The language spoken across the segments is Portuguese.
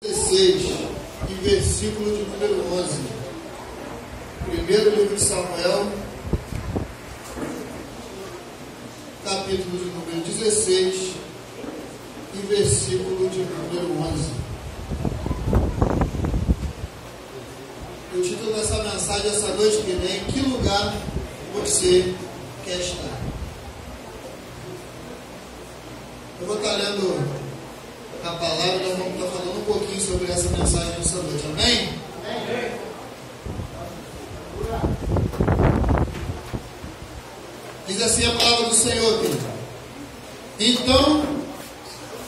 16 e versículo de número 11. Primeiro livro de Samuel, capítulo de número 16 e versículo de número 11. O título dessa mensagem essa noite que vem: em que lugar você quer estar? Eu vou estar lendo a palavra e nós vamos estar falando um pouquinho sobre essa mensagem nessa noite. Amém? Amém. Diz assim a palavra do Senhor, querido. Então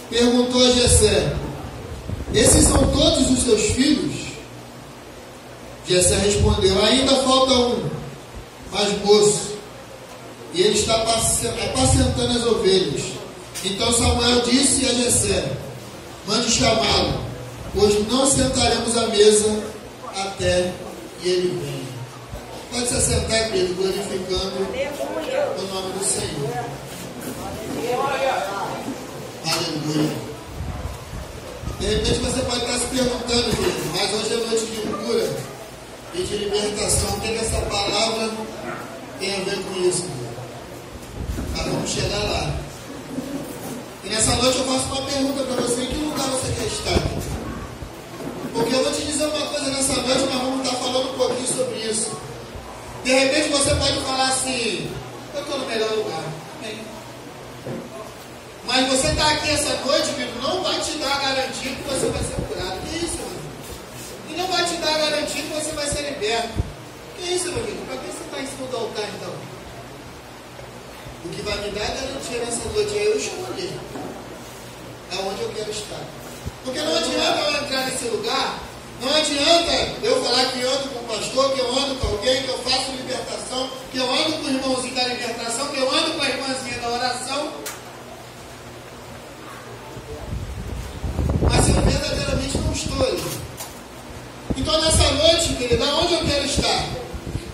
perguntou a Jessé: esses são todos os seus filhos? Jessé respondeu: ainda falta um, mas moço, e ele está apacentando as ovelhas. Então Samuel disse a Jessé: mande chamá-lo, pois não sentaremos à mesa até que ele venha. Pode se assentar, querido, glorificando o nome do Senhor. Aleluia. De repente você pode estar se perguntando, querido, mas hoje é noite de cura e de libertação. O que essa palavra tem a ver com isso? Mas vamos chegar lá. E nessa noite eu faço uma pergunta para você: em que lugar você quer estar? Porque eu vou te dizer uma coisa nessa noite, nós vamos estar falando um pouquinho sobre isso. De repente você pode falar assim: eu estou no melhor lugar. Amém. Mas você está aqui essa noite, querido, não vai te dar a garantia que você vai ser curado. Que isso, meu amigo? E não vai te dar a garantia que você vai ser liberto. Que isso, meu amigo? Para que você está em cima do altar então? O que vai me dar a garantia nessa noite é eu escolher aonde eu quero estar. Porque não adianta eu entrar nesse lugar, não adianta eu falar que eu ando com o pastor, que eu ando com alguém, que eu faço libertação, que eu ando com o irmãozinho da libertação, que eu ando com a irmãzinha da oração, mas eu verdadeiramente não estou ali. Então nessa noite, querido, aonde eu quero estar?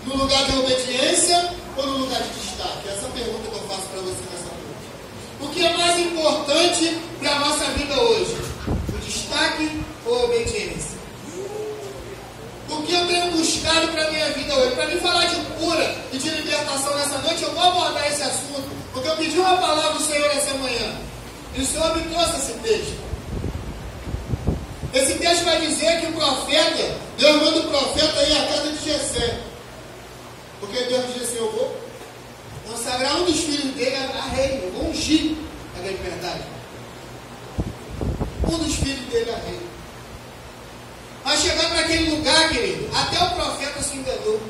No lugar de obediência ou no lugar de destaque? Essa é a pergunta que eu faço para você nessa noite. O que é mais importante para a nossa vida hoje? O destaque ou a obediência? O que eu tenho buscado para a minha vida hoje? Para me falar de cura e de libertação nessa noite, eu vou abordar esse assunto, porque eu pedi uma palavra do Senhor essa manhã, e o Senhor me trouxe esse texto. Esse texto vai dizer que o profeta, Deus manda o profeta ir à casa de Jessé. Porque Deus diz assim: eu vou consagrar um dos filhos dele a rei, eu vou ungir a grande verdade. Um dos filhos dele a rei. Mas chegando naquele lugar, querido, até o profeta se enganou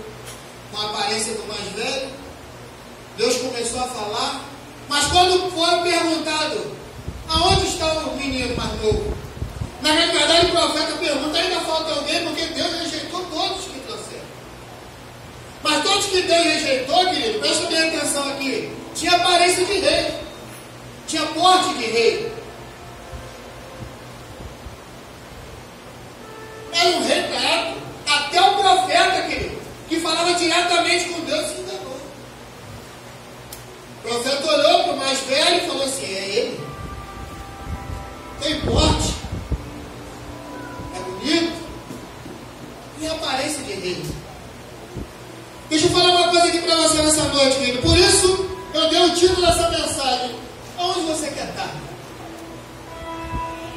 com a aparência do mais velho. Deus começou a falar, mas quando foi perguntado aonde está o menino mais novo, na verdade o profeta pergunta: ainda falta alguém? Porque Deus rejeitou todos que trouxeram. Mas todos que Deus rejeitou, querido, presta bem atenção aqui, tinha aparência de rei, tinha porte de rei. Era um retrato. Até o profeta, querido, que falava diretamente com Deus, se enganou. O profeta olhou para o mais velho e falou assim: é ele. Tem porte, é bonito, tem aparência de rei. Deixa eu falar uma coisa aqui para você nessa noite, querido. Por isso eu dei o título dessa mensagem: aonde você quer estar?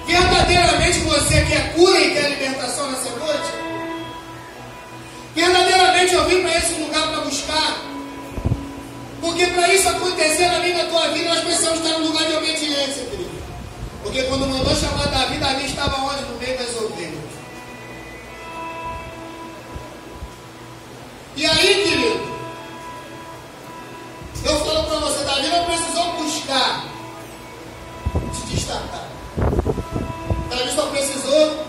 Verdadeiramente você quer cura e quer libertação nessa noite? Verdadeiramente eu vim para esse lugar para buscar? Porque para isso acontecer na minha e na tua vida, nós precisamos estar no lugar de obediência, querido. Porque quando mandou chamar Davi estava onde? No meio das ovelhas. E aí, querido, eu falo para você: Davi não precisou buscar se destacar. Davi só precisou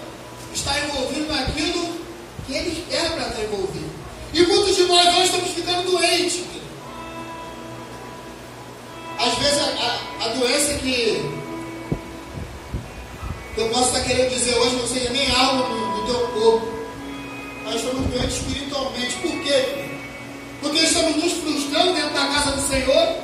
estar envolvido naquilo que ele era para estar envolvido. E muitos de nós hoje estamos ficando doentes, querido. Às vezes a doença que eu posso estar querendo dizer hoje não seja nem algo no teu corpo. Nós estamos doentes espiritualmente. Por quê? Porque estamos nos frustrando dentro da casa do Senhor,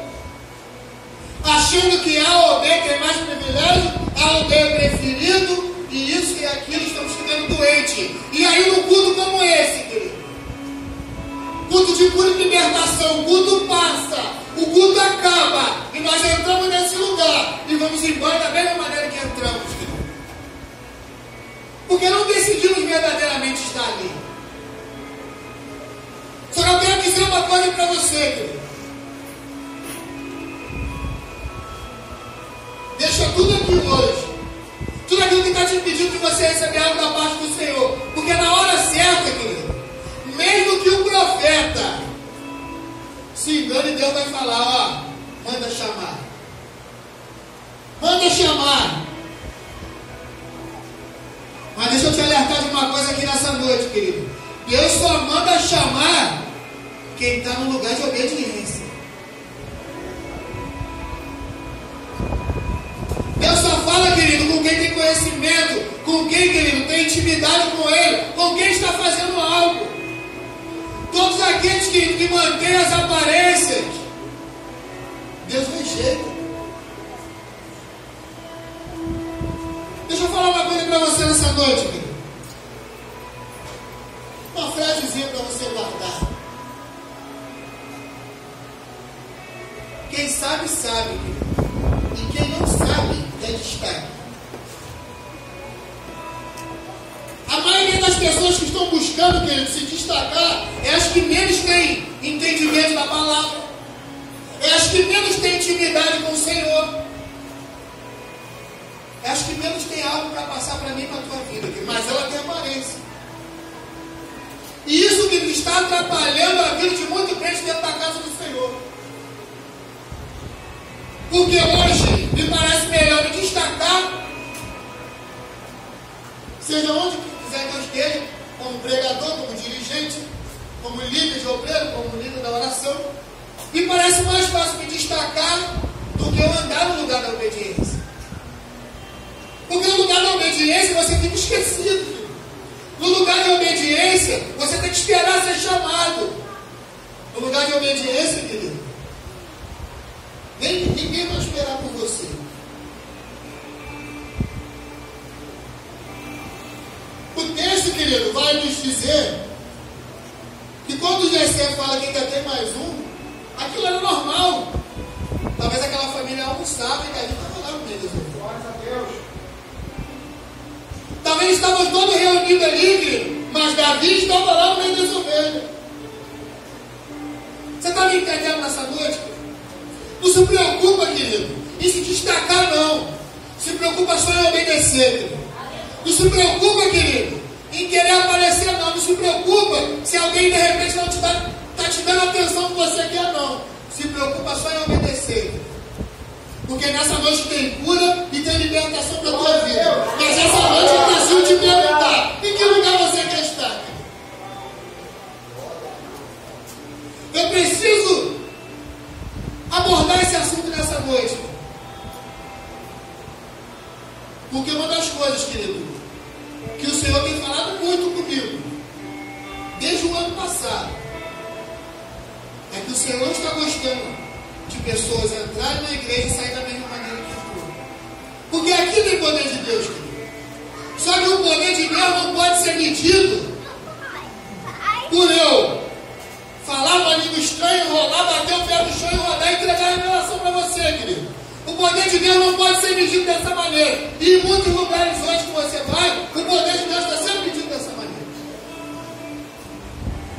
achando que A ou B tem mais privilégio, A ou B é preferido, e isso e aquilo, estamos ficando doentes. E aí no culto como esse, querido, culto de cura e libertação, o culto passa, o culto acaba, e nós entramos nesse lugar, e vamos embora da mesma maneira que entramos, querido. Porque não decidimos verdadeiramente estar ali. Só que eu quero dizer uma coisa para você, querido. Deixa tudo aqui hoje. Tudo aquilo que está te impedindo de você receber algo da parte do Senhor. Porque na hora certa, querido, mesmo que o profeta se engane, Deus vai falar, ó, manda chamar. Manda chamar. Mas deixa eu te alertar de uma coisa aqui nessa noite, querido. Deus só manda chamar quem está no lugar de obediência. Deus só fala, querido, com quem tem conhecimento, com quem, querido, tem intimidade com Ele, com quem está fazendo algo. Todos aqueles que mantêm as aparências, Deus rejeita. Deixa eu falar uma coisa para você nessa noite, querido. Uma frasezinha para você guardar. Quem sabe, sabe, querido. E quem não sabe, é destaque. A maioria das pessoas que estão buscando, querido, se destacar, é as que menos têm entendimento da palavra, é as que menos têm intimidade com o Senhor, é as que menos têm algo para passar para mim e para a tua vida, querido. Mas ela tem aparência. E isso, querido, está atrapalhando a vida de muito crente dentro da casa do Senhor. Porque hoje me parece melhor me destacar, seja onde quiser que eu esteja, como pregador, como dirigente, como líder de obreiro, como líder da oração. Me parece mais fácil me destacar do que eu andar no lugar da obediência. Porque no lugar da obediência você fica esquecido. No lugar da obediência você tem que esperar ser chamado. No lugar de obediência, querido, ninguém vai esperar por você. O texto, querido, vai nos dizer que quando Jessé fala que ainda tem mais um, aquilo era normal. Talvez aquela família almoçava e Davi estava lá no meio das ovelhas. Glória a Deus. Talvez estavam todos reunidos ali, querido, mas Davi estava lá no meio das ovelhas. Você está me entendendo nessa noite? Não se preocupa, querido, em se destacar, não. Se preocupa só em obedecer, querido. Não se preocupa, querido, em querer aparecer, não. Não se preocupa se alguém de repente não está te dando a atenção que você quer, não. Se preocupa só em obedecer. Porque nessa noite tem cura e tem libertação para a tua vida. Mas essa noite eu preciso te perguntar: em que lugar você quer estar? Eu preciso abordar esse assunto nessa noite. Porque uma das coisas, querido, que o Senhor tem falado muito comigo, desde o ano passado, é que o Senhor está gostando de pessoas entrarem na igreja e saírem da mesma maneira que entrou. Porque aqui tem poder de Deus, querido. Só que o poder de Deus não pode ser medido por eu falar uma língua estranha, enrolar, bater o pé no chão, enrolar e entregar a revelação para você, querido. O poder de Deus não pode ser medido dessa maneira. E em muitos lugares onde você vai, o poder de Deus está sendo medido dessa maneira.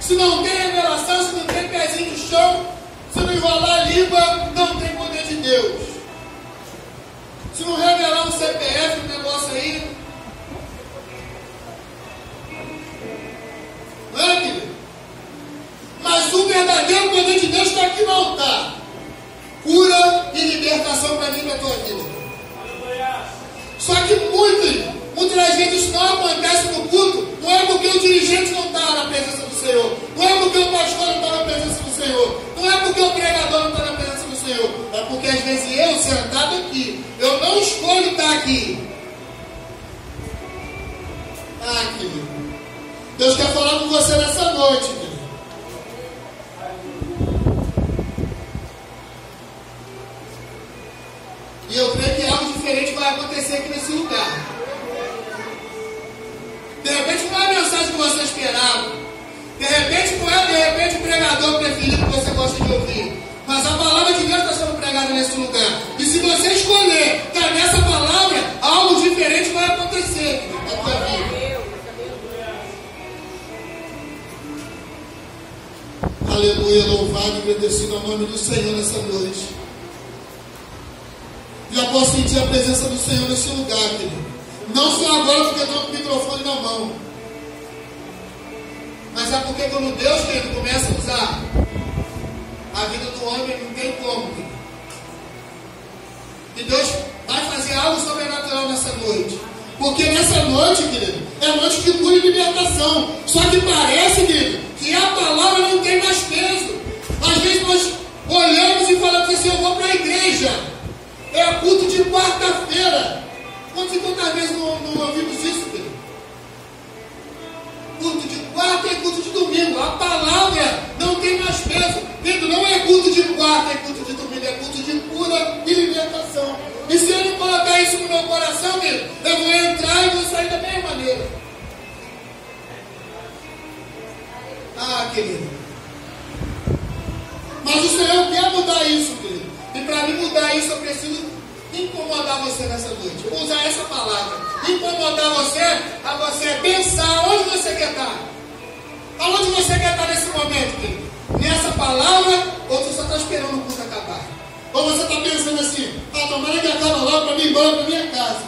Se não tem revelação, se não tem pezinho no chão, se não enrolar a língua, não tem poder de Deus. Se não revelar um CPF, um negócio aí, não é, querido? Mas o verdadeiro poder de Deus está aqui no altar. Cura e libertação para mim e para a tua vida. Só que muitas das vezes isso não acontece no culto. Não é porque o dirigente não está na presença do Senhor. Não é porque o pastor não está na presença do Senhor. Não é porque o pregador não está na presença do Senhor. É porque às vezes eu, sentado aqui, eu não escolho estar aqui. Ah, querido, Deus quer falar com você nessa noite, querido. E eu creio que algo diferente vai acontecer aqui nesse lugar. De repente não é a mensagem que você esperava. De repente não é o pregador preferido que você gosta de ouvir. Mas a palavra de Deus está sendo pregada nesse lugar. E se você escolher estar nessa palavra, algo diferente vai acontecer na tua vida. Aleluia, louvado e agradecido ao nome do Senhor nessa noite. Já posso sentir a presença do Senhor nesse lugar, querido. Não só agora porque eu estou com o microfone na mão, mas é porque quando Deus, querido, começa a usar a vida do homem, não tem como, querido. E Deus vai fazer algo sobrenatural nessa noite. Porque nessa noite, querido, é a noite de cura e libertação. Só que parece, querido, que a palavra não tem mais peso. Às vezes nós olhamos e falamos assim: eu vou para a igreja, é culto de quarta-feira. Quantas vezes não ouvimos isso, querido? Culto de quarta e culto de domingo. A palavra não tem mais peso. Querido, não é culto de quarta e culto de domingo, é culto de cura e libertação. E se eu não colocar isso no meu coração, querido, eu vou entrar e vou sair da mesma maneira. Ah, querido. Mas o Senhor quer mudar isso, querido. E para mim mudar isso, eu preciso incomodar você nessa noite. Eu vou usar essa palavra. Incomodar você, a você pensar onde você quer estar. Aonde você quer estar nesse momento, querido? Nessa palavra, ou você só está esperando o culto acabar? Ou você está pensando assim: tomara que acabe logo para mim ir embora para minha casa.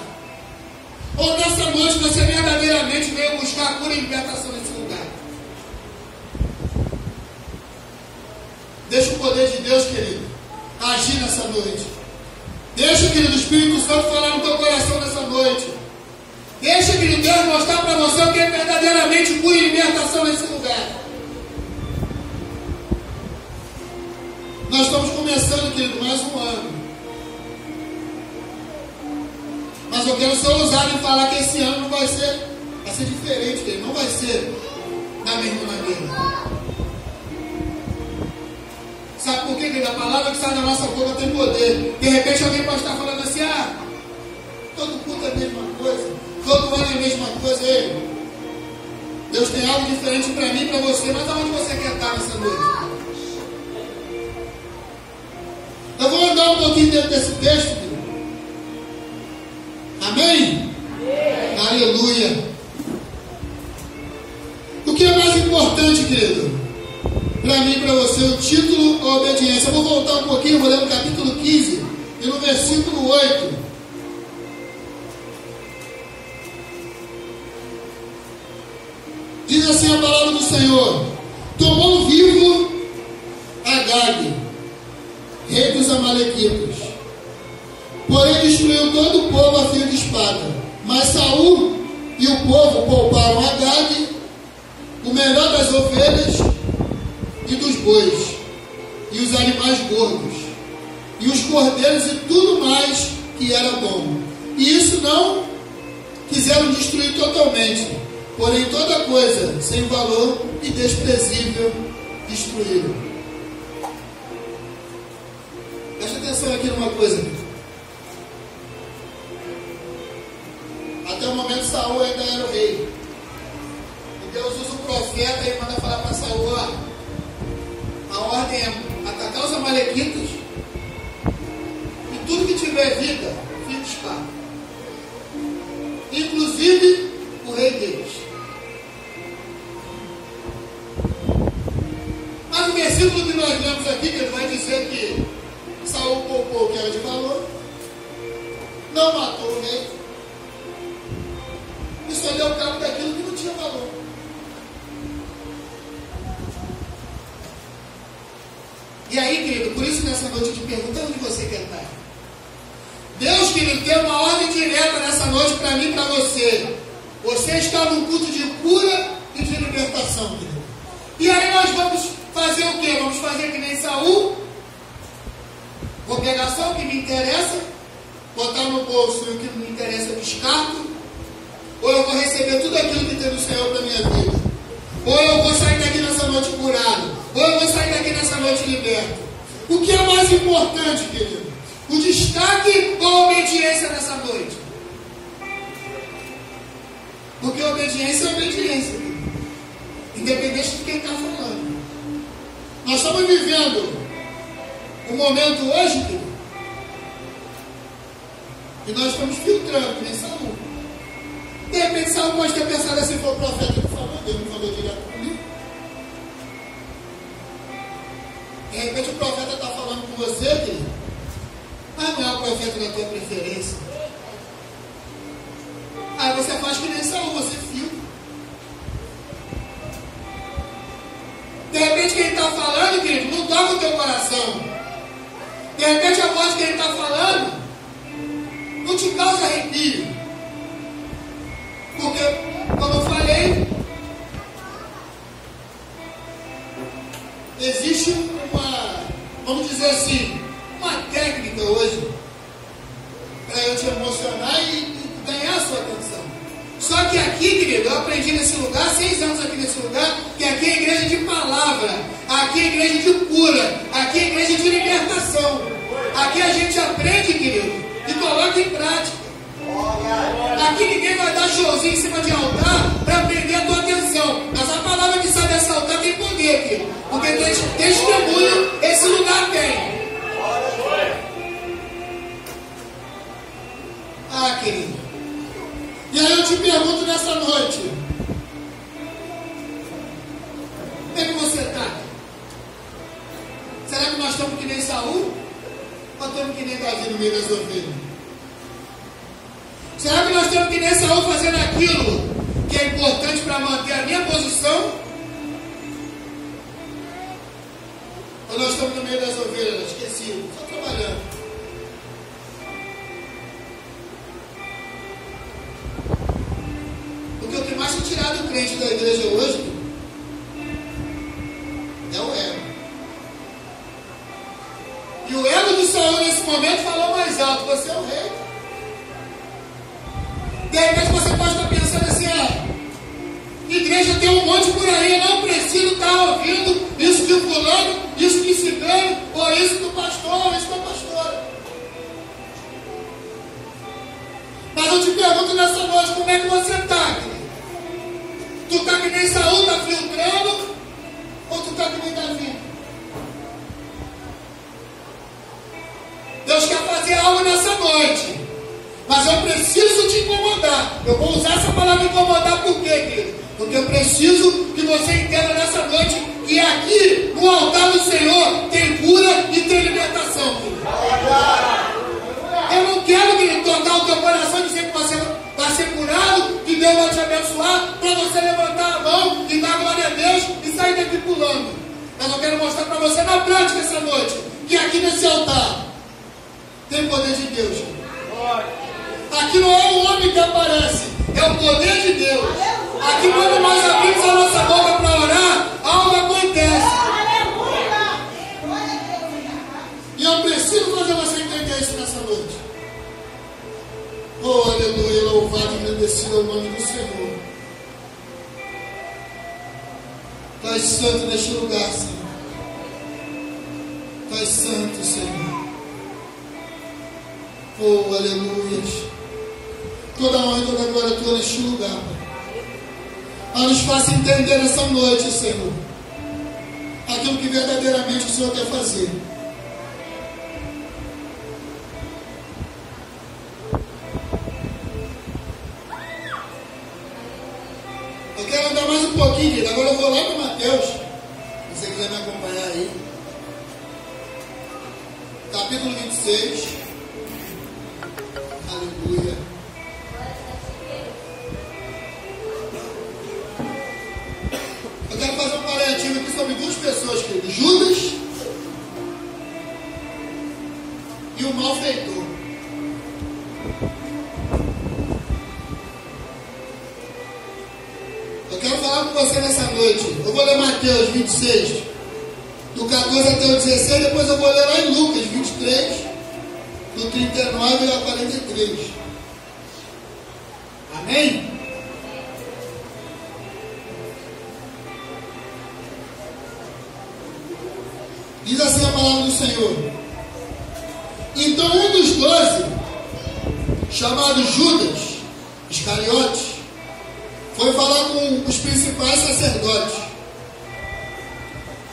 Ou nessa noite você verdadeiramente veio buscar a cura e libertação nesse lugar. Deixa o poder de Deus, querido, agir nessa noite. Deixa, querido, o Espírito Santo falar no teu coração nessa noite. Deixa, querido, Deus mostrar para você o que é verdadeiramente cura e libertação nesse lugar. Nós estamos começando, querido, mais um ano. Mas eu quero ser ousado em falar que esse ano não vai ser diferente, querido. Não vai ser da mesma maneira. Sabe por quê, querido? A palavra que sai da nossa boca tem poder. De repente alguém pode estar falando assim: todo culto é a mesma coisa, todo ano é a mesma coisa. Ei, Deus tem algo diferente para mim e para você. Mas aonde você quer estar nessa noite? Eu vou andar um pouquinho dentro desse texto, querido. Amém? Amém? Aleluia. O que é mais importante, querido? Para mim e para você, o título, a obediência. Eu vou voltar um pouquinho, vou ler no capítulo 15 e no versículo 8. Diz assim a palavra do Senhor: tomou vivo Agag, rei dos amalequitas, porém destruiu todo o povo a fio de espada. Mas Saul e o povo pouparam Agag, o melhor das ovelhas e dos bois, e os animais gordos, e os cordeiros e tudo mais que era bom. E isso não quiseram destruir totalmente, porém toda coisa sem valor e desprezível destruíram. Presta atenção aqui numa coisa. Até o momento Saul ainda era o rei. E Deus usa o profeta e manda falar para Saul: a ordem é atacar os amalequitas e tudo que tiver vida, fica espada. Inclusive o rei deles. Mas o versículo que nós lemos aqui, ele vai dizer que Saul poupou o que era de valor, não matou o rei, e só deu cabo daquilo que não tinha valor. E aí, querido, por isso nessa noite eu te pergunto: onde você quer estar? Deus, querido, tem uma ordem direta nessa noite para mim e para você. Você está num culto de cura e de libertação, querido. E aí nós vamos fazer o quê? Vamos fazer que nem Saul? Vou pegar só o que me interessa, botar no bolso e o que não me interessa eu descarto? Ou eu vou receber tudo aquilo que tem do Senhor para a minha vida? Ou eu vou sair daqui nessa noite curado? Ou eu vou sair daqui nessa noite liberto? O que é mais importante, querido? O destaque ou a obediência nessa noite? Porque Porque obediência é obediência, independente de quem está falando. Nós estamos vivendo um momento hoje, querido, e nós estamos filtrando, que nem Saul. De repente Saul pode ter pensado assim, foi o profeta que falou, Deus me falou direto comigo. De repente o profeta está falando com você, querido, mas não é o profeta da tua preferência. Aí você faz que nem Saul, você filtra. De repente quem está falando, querido, não toca o teu coração. De repente a voz que ele está falando não te causa arrepio. Porque, como eu falei, existe uma, vamos dizer assim, uma técnica hoje para eu te emocionar e ganhar a sua atenção. Só que aqui, querido, eu aprendi nesse lugar, 6 anos aqui nesse lugar, que aqui é igreja de palavra, aqui é igreja de cura, aqui é igreja de libertação. Aqui a gente aprende, querido, e coloca em prática. Aqui ninguém vai dar showzinho em cima de altar para prender a tua atenção. Mas a palavra que sai desse altar tem poder, querido. Porque testemunho esse lugar tem. Ah, querido. E aí eu te pergunto nessa noite, como é que você está? Será que nós estamos que nem Saul? Ou estamos que nem Davi no meio das ovelhas? Será que nós estamos que nem Saul fazendo aquilo que é importante para manter a minha posição? Ou nós estamos no meio das ovelhas, esquecidos, só trabalhando? Porque o que mais tem tirado o crente da igreja hoje é o ego. E o ego do Saul nesse momento falou mais alto: você é o rei. De repente você pode estar pensando assim: igreja tem um monte por aí, eu não preciso estar ouvindo isso de fulano, isso de cigano, ou isso do pastor, ou isso da pastora. Mas eu te pergunto nessa noite, como é que você está, querido? Tu está que nem Saul, está filtrando, ou tu está que nem Davi? Deus quer fazer algo nessa noite, mas eu preciso te incomodar. Eu vou usar essa palavra incomodar por quê, querido? Porque eu preciso que você entenda nessa noite que aqui no altar do Senhor tem cura e tem libertação, querido. Eu não quero, querido, tocar o teu coração e dizer que você vai ser curado, que Deus vai te abençoar, para você levantar a mão e dar glória a Deus e sair daqui pulando. Mas eu quero mostrar para você na prática essa noite que aqui nesse altar tem poder de Deus. Aqui não é o homem que aparece, é o poder de Deus. Aqui quando nós abrimos a nossa boca para orar, algo acontece. E eu preciso fazer você entender isso nessa noite. Oh, aleluia, louvado e agradecido ao nome do Senhor. Tu és santo neste lugar, Senhor. Tu és santo, Senhor. Oh, aleluia. Toda honra e toda glória tua neste lugar, Pai. Mas nos faça entender nessa noite, Senhor, aquilo que verdadeiramente o Senhor quer fazer. Eu quero andar mais um pouquinho, querido. Agora eu vou lá para Mateus, se você quiser me acompanhar aí. Capítulo 26. Aleluia. Eu quero fazer um comparativo aqui sobre duas pessoas, querido: Judas e o malfeitor. Eu quero falar com você nessa noite. Eu vou ler Mateus 26, do 14 até o 16, depois eu vou ler lá em Lucas 23, do 39 ao 43. Amém? Diz assim a palavra do Senhor: então um dos 12, chamado Judas Iscariotes, foi falar com os principais sacerdotes.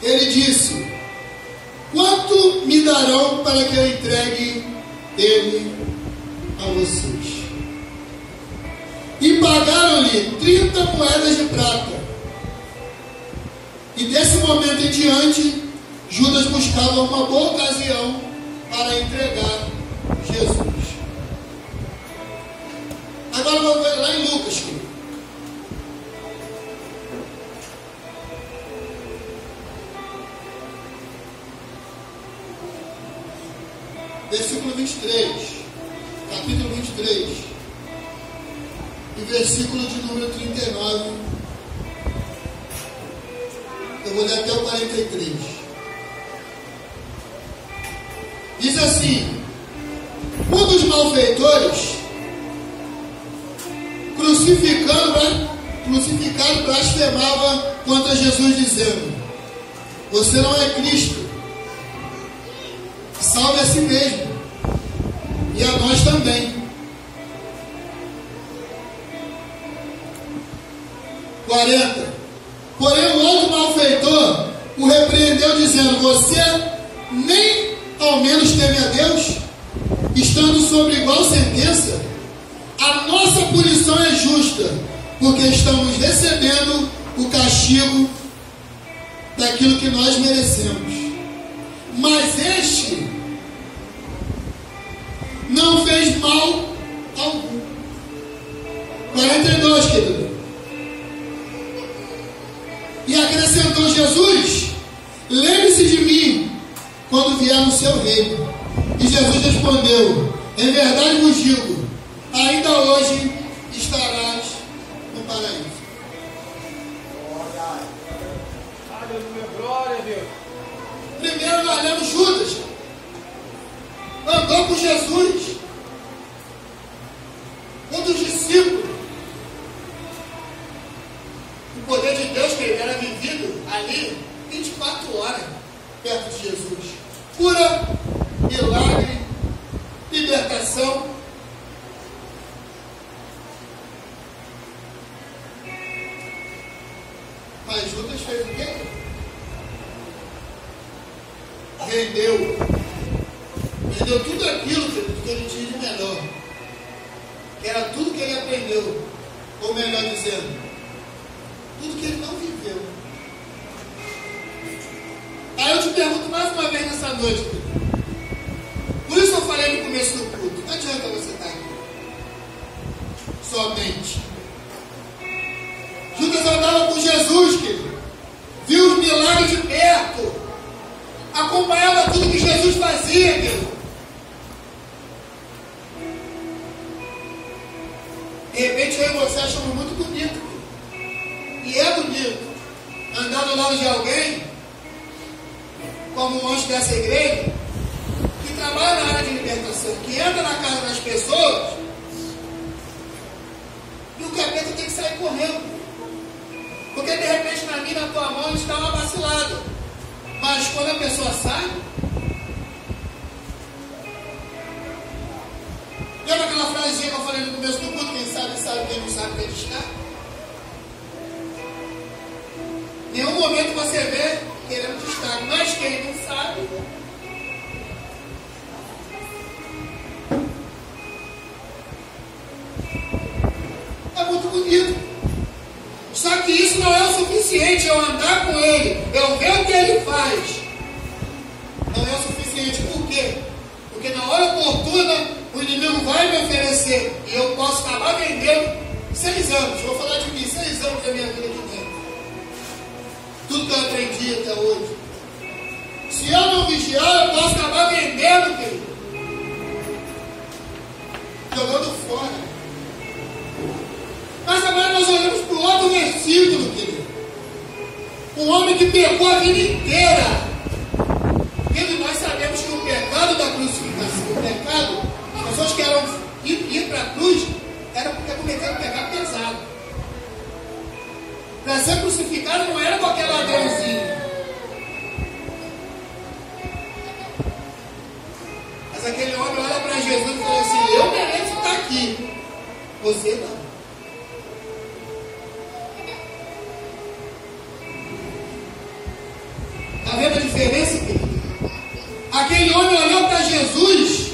Ele disse: quanto me darão para que eu entregue ele a vocês? E pagaram-lhe 30 moedas de prata. E desse momento em diante, Judas buscava uma boa ocasião para entregar Jesus. Agora vamos ver lá em Lucas, querido. Versículo 23, capítulo 23, e versículo de número 39. Eu vou ler até o 43. Diz assim: um dos malfeitores, crucificado, blasfemava contra Jesus, dizendo: você não é Cristo, salve a si mesmo e a nós também. 40. Porém o outro malfeitor o repreendeu, dizendo: você nem ao menos teme a Deus, estando sob igual sentença? A nossa punição é justa, porque estamos recebendo o castigo daquilo que nós merecemos. Mas este não fez mal algum. 42, querido. E acrescentou Jesus: lembre-se de mim quando vier no seu reino. E Jesus respondeu: em verdade vos digo, ainda hoje estarás no paraíso. Aleluia, glória a Deus. Primeiro nós lemos Judas, andou com Jesus, um dos discípulos. O poder de Deus, que ele era vivido ali 24 horas perto de Jesus. Cura, milagre, libertação. Mas Judas fez o quê? Vendeu tudo aquilo que ele tinha de melhor, que era tudo que ele aprendeu, ou melhor dizendo, tudo que ele não viveu. Aí eu te pergunto mais uma vez nessa noite, por isso eu falei no começo do culto, não adianta você estar aqui somente. Judas andava com Jesus, querido, viu os milagres de perto, acompanhava tudo que Jesus fazia, querido. De repente eu e você achamos muito bonito, querido. E é bonito andar do lado de alguém, como o anjo dessa igreja, que trabalha na área de libertação, que entra na casa das pessoas, e o capeta tem que sair correndo. Porque de repente na minha, na tua mão está uma vacilada. Mas quando a pessoa sai, lembra aquela frasezinha que eu falei no começo do culto? Quem sabe, sabe, quem não sabe, tem que estar. Em nenhum momento você vê querendo destaque, mas quem não sabe, é muito bonito. Só que isso não é o suficiente. Eu andar com ele, eu ver o que ele faz, não é o suficiente. Por quê? Porque na hora oportuna o inimigo vai me oferecer e eu posso acabar vendendo 6 anos. Vou falar de mim, 6 anos da minha vida aqui dentro. Tudo que eu aprendi até hoje. Se eu não vigiar, eu posso acabar vendendo, querido, jogando fora. Mas agora nós olhamos para o outro versículo, querido. Um homem que pecou a vida inteira. Querido, nós sabemos que o pecado da crucificação, o pecado, as pessoas que eram ir para a cruz, era porque cometeram um pecado pesado. Para ser crucificado não era qualquer ladrãozinho. Mas aquele homem olha para Jesus e fala assim: eu mereço estar aqui, você não. Está vendo a diferença, querido? Aquele homem olhou para Jesus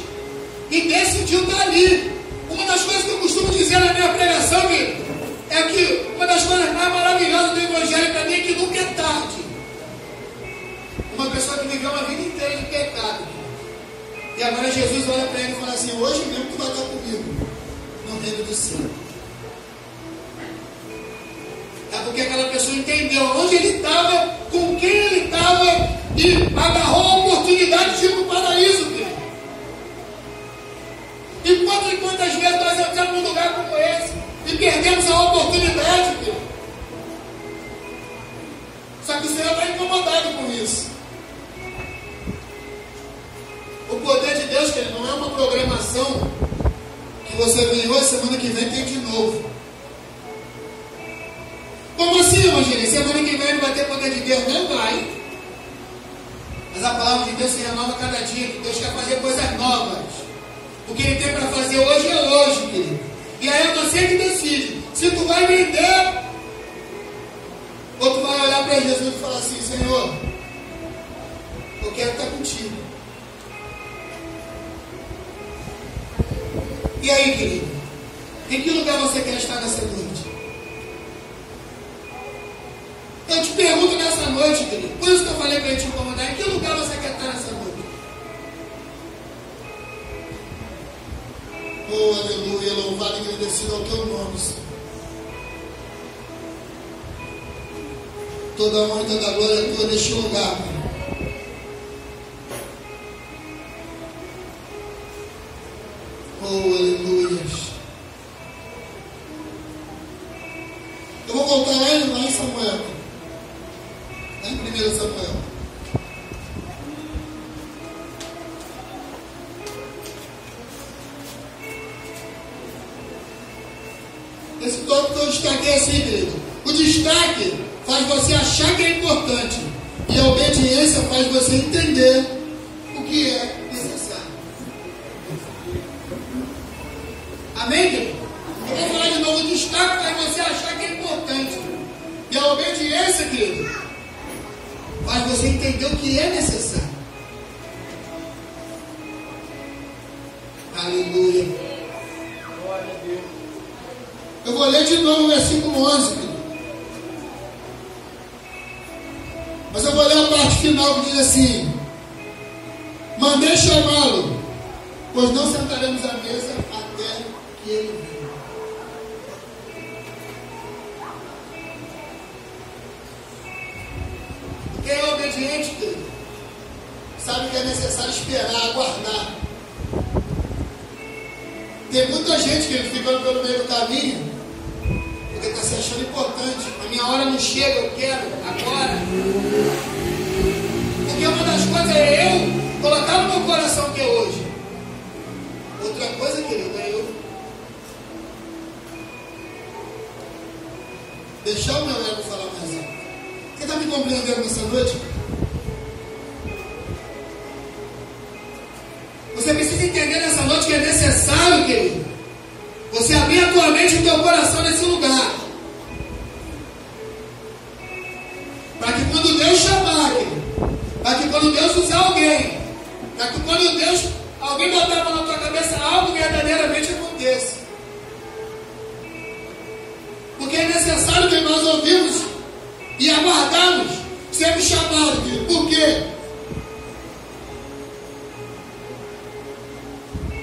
e decidiu estar ali. Uma das coisas que eu costumo dizer na minha pregação, querido, é que uma das coisas mais maravilhosas do Evangelho para mim é que nunca é tarde. Uma pessoa que viveu uma vida inteira de pecado, e agora Jesus olha para ele e fala assim: hoje mesmo tu vai estar comigo no reino do céu. É porque aquela pessoa entendeu onde ele estava, com quem ele estava, e agarrou a oportunidade de ir para o paraíso dele. E quantas vezes nós entramos num lugar como esse e perdemos a oportunidade, querido? Só que o Senhor está incomodado com isso. O poder de Deus, querido, não é uma programação que você vem hoje, semana que vem tem de novo. Como assim, evangelista? Semana que vem não vai ter poder de Deus? Não vai. Mas a palavra de Deus se renova cada dia. Deus quer fazer coisas novas. O que Ele tem para fazer hoje é hoje, querido. E aí é você que decide se tu vai vender ou tu vai olhar para Jesus e falar assim: Senhor, eu quero estar contigo. E aí, querido? Em que lugar você quer estar nessa noite? Eu te pergunto nessa noite, querido. Por isso que eu falei para te incomodar. Em que lugar você quer estar nessa noite? Oh, aleluia, louvado e agradecido ao teu nome, Senhor. Toda honra e toda glória é tua neste lugar, Pai. Oh, aleluia. Eu vou voltar lá em Samuel. Lá em 1 Samuel. Esse tópico que eu destaquei assim, querido. O destaque faz você achar que é importante. E a obediência faz você entender o que é necessário. Amém, querido? Eu vou falar de novo. O destaque faz você achar que é importante. E a obediência, querido, faz você entender o que é necessário. Aleluia. Glória a Deus. Eu vou ler de novo o versículo 11, querido. Mas eu vou ler a parte final que diz assim: mandei chamá-lo, pois não sentaremos à mesa até que ele venha. Quem é obediente, querido, sabe que é necessário esperar, aguardar. Tem muita gente que ficando pelo meio do caminho porque está se achando importante. A minha hora não chega, eu quero agora. Porque uma das coisas é eu colocar no meu coração que é hoje. Outra coisa, querido, é eu deixar o meu ego falar mais alto. Você está me compreendendo nessa noite? Você precisa entender nessa noite que é necessário, querido, você abrir a tua mente e o teu coração nesse lugar. Para que quando Deus chamar, querido, para que quando Deus usar alguém, para que quando Deus, alguém botar a mão na tua cabeça, algo verdadeiramente aconteça. Porque é necessário que nós ouvimos e aguardarmos sermos chamados, querido. Por quê?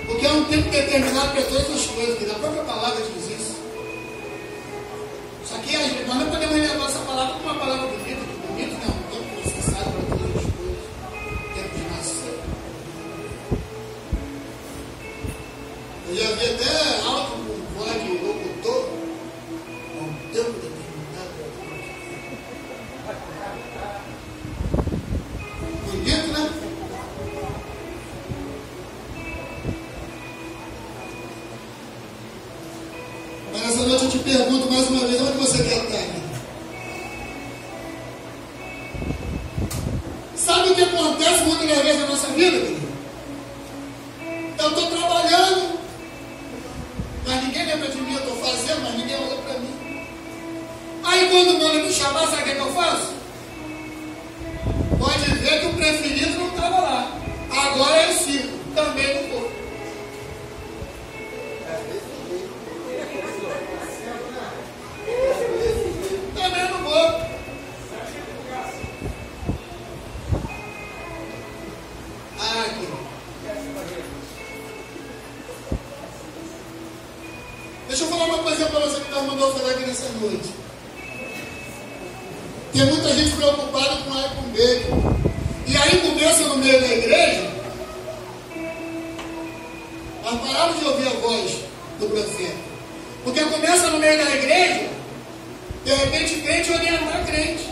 Porque é um tempo determinado para todas as coisas, que a própria palavra diz isso. Só que nós não podemos levar essa palavra como uma palavra bonita, que bonito não, um tempo necessário para todas as coisas. Tempo de nascer. Eu já vi até algo com voz de locutor, um tempo determinado para todas. Bonito, né? Essa noite eu te pergunto mais uma vez: onde você quer estar? Sabe o que acontece muitas vezes na nossa vida, querido? Eu estou trabalhando, mas ninguém lembra de mim. Eu estou fazendo, mas ninguém olha para mim. Aí quando manda me chamar, sabe o que eu faço? Pode Tem muita gente preocupada com A e com B. E aí começa no meio da igreja, nós paramos de ouvir a voz do profeta. Porque começa no meio da igreja, de repente crente orientar crente.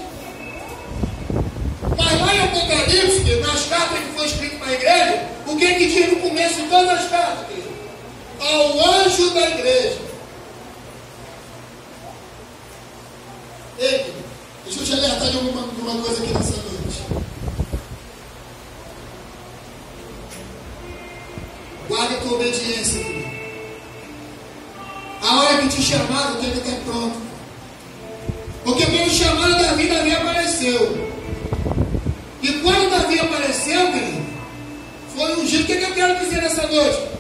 Mas lá em Apocalipse, nas cartas que foi escrito para a igreja, o que diz no começo de todas as cartas? Ao anjo da igreja. Ei, deixa eu te alertar de uma coisa aqui nessa noite. Guarda a tua obediência, filho. A hora que te chamaram, tem que estar pronto. Porque quando chamaram Davi apareceu. E quando Davi apareceu, querido, foi ungido. O que eu quero dizer nessa noite?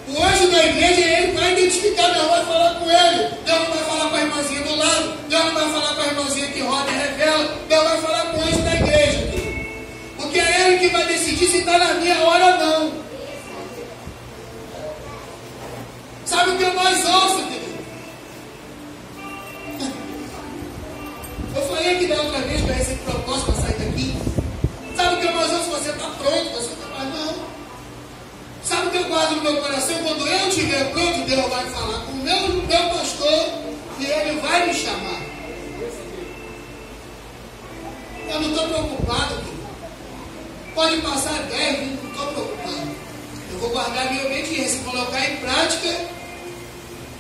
O anjo da igreja, ele vai identificar, Deus vai falar com ele. Deus não vai falar com a irmãzinha do lado. Deus não vai falar com a irmãzinha que roda e revela. Deus vai falar com o anjo da igreja, querido. Porque é ele que vai decidir se está na minha hora ou não. Sabe o que eu mais ouço, querido? Eu falei aqui da outra vez que eu recebi proposta para sair daqui. Sabe o que eu mais ouço? Você está pronto, você está mais não. Sabe o que eu guardo no meu coração? Quando eu estiver pronto, Deus vai falar com o meu pastor e ele vai me chamar. Eu não estou preocupado, querido. Pode passar 10, 20, não estou preocupado. Eu vou guardar minha obediência, colocar em prática.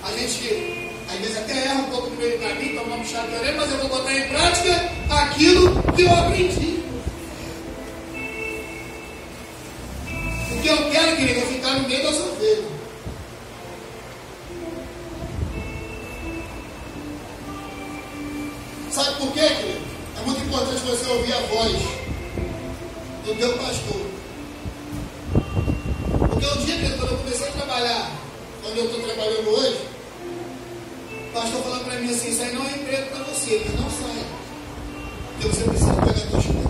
A gente, às vezes, até erra um pouco no meio do caminho, tomar um chá de orelha, mas eu vou botar em prática aquilo que eu aprendi. O que eu quero, querido, é ficar no meio das ovelhas. Sabe por quê, querido? É muito importante você ouvir a voz do teu pastor. Porque um dia, querido, quando eu comecei a trabalhar, onde eu estou trabalhando hoje, o pastor falou para mim assim: isso aí não é emprego para você, mas não saia. Porque você precisa pegar a tua escolha.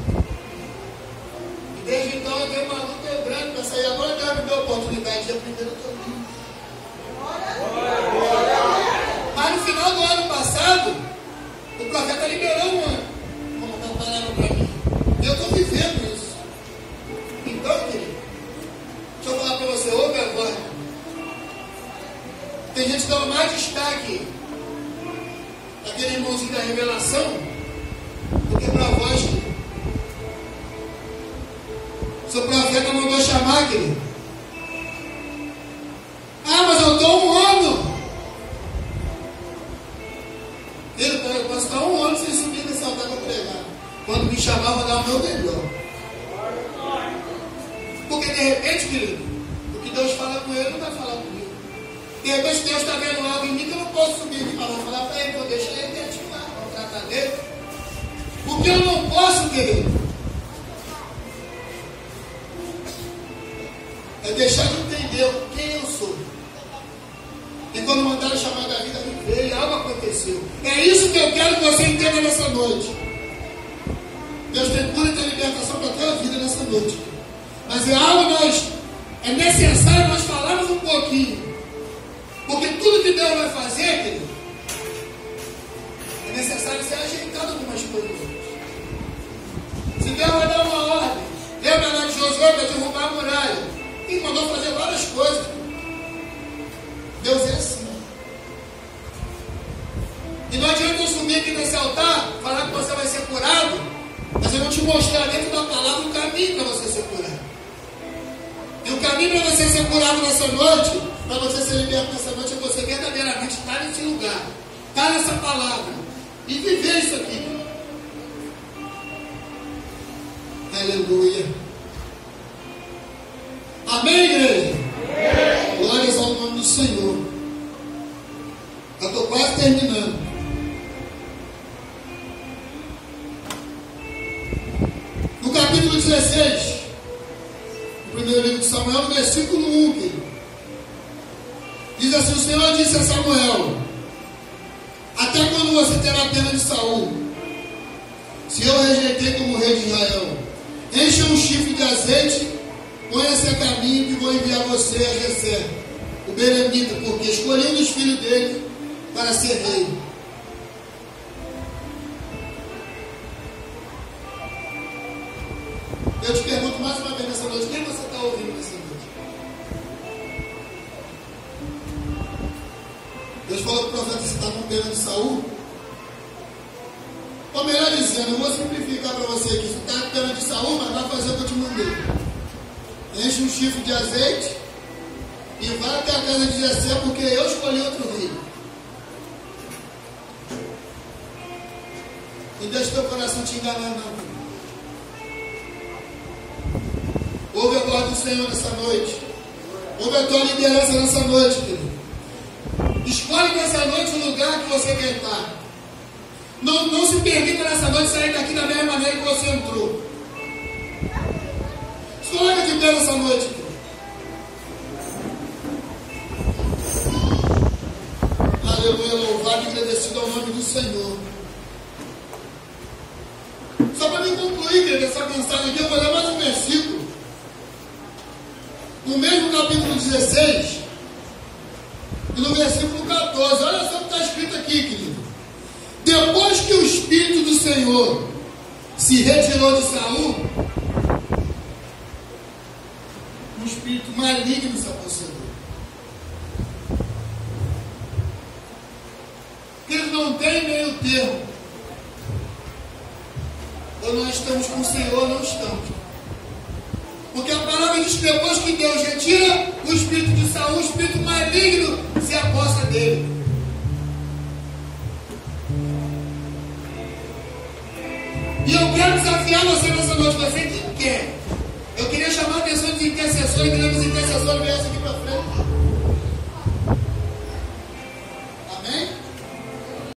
E desde então eu dei uma luta grande para sair. Agora Deus me deu a oportunidade de aprender o teu livro. Mas no final do ano passado, o profeta liberou uma palavra para mim. E eu estou vivendo isso. Então, querido, deixa eu falar para você, ouve agora. Tem gente que dá mais destaque daquele irmãozinho da revelação do que para a voz, querido. Seu profeta mandou chamar, querido. Ah, mas eu estou um ano. Eu posso estar um ano sem subir nesse altar para pregar. Quando me chamar, eu vou dar o meu melhor. Porque de repente, querido, o que Deus fala com ele não vai falar comigo. De repente Deus está vendo algo em mim que eu não posso subir aqui para falar para ele, vou deixar ele te ativar, vou tratar dele. O que eu não posso, querido, é deixar de entender quem eu sou. E quando mandaram chamar da vida, me veio e algo aconteceu. É isso que eu quero que você entenda nessa noite. Deus tem cura e tem libertação para a tua vida nessa noite. Mas é algo é necessário nós falarmos um pouquinho. Porque tudo que Deus vai fazer, querido, é necessário ser ajeitado algumas coisas. Se Deus vai dar uma ordem, lembra lá de Josué para derrubar a muralha, ele mandou fazer várias coisas. Deus é assim. E não adianta eu subir aqui nesse altar, falar que você vai ser curado, mas eu vou te mostrar dentro da palavra o caminho para você ser curado. E o caminho para você ser curado nessa noite, para você ser liberto nessa noite, é você verdadeiramente estar nesse lugar, estar nessa palavra e viver isso aqui. Aleluia. Amém, igreja? Amém. Glórias ao nome do Senhor. Eu estou quase terminando. No capítulo 16, no primeiro livro de Samuel, no versículo 1, querido, diz assim: o Senhor disse a Samuel: até quando você terá pena de Saul, se eu rejeitei como rei de Israel? Encha um chifre de azeite, ponha-se a caminho, que vou enviar você a Jessé, o Belemita, porque escolhi um dos filhos dele para ser rei. Eu te pergunto mais uma vez nessa noite, quem você está ouvindo nessa noite? Deus falou para o profeta, você está com pena de Saul? Ou melhor dizendo, eu vou simplificar para você aqui, você está com pena de Saul, mas vai fazer o que eu te mandei. Enche um chifre de azeite e vai até a casa de Jessé, porque eu escolhi outro rei. Não deixe teu coração te enganar, não. Ouve a voz do Senhor nessa noite. Ouve a tua liderança nessa noite, querido. Escolhe nessa noite o lugar que você quer estar. Não se permita nessa noite sair daqui da mesma maneira que você entrou. Se coloca de pé nessa noite, querido. Aleluia, louvado e agradecido ao nome do Senhor. Só para me concluir, querido, essa mensagem aqui, eu vou ler mais um versículo. No mesmo capítulo 16, e no versículo 14, olha só o que está escrito aqui, querido. Depois que o Espírito do Senhor se retirou de Saul, um espírito maligno se apossentou. Eles não têm meio termo. Ou nós estamos com o Senhor, ou não estamos. Porque a palavra diz que depois que Deus retira o espírito de Saul, o espírito maligno se aposta dele. E eu quero desafiar você nessa noite, você que quer. Eu queria chamar a atenção dos intercessores, queria que os intercessores viessem aqui para frente.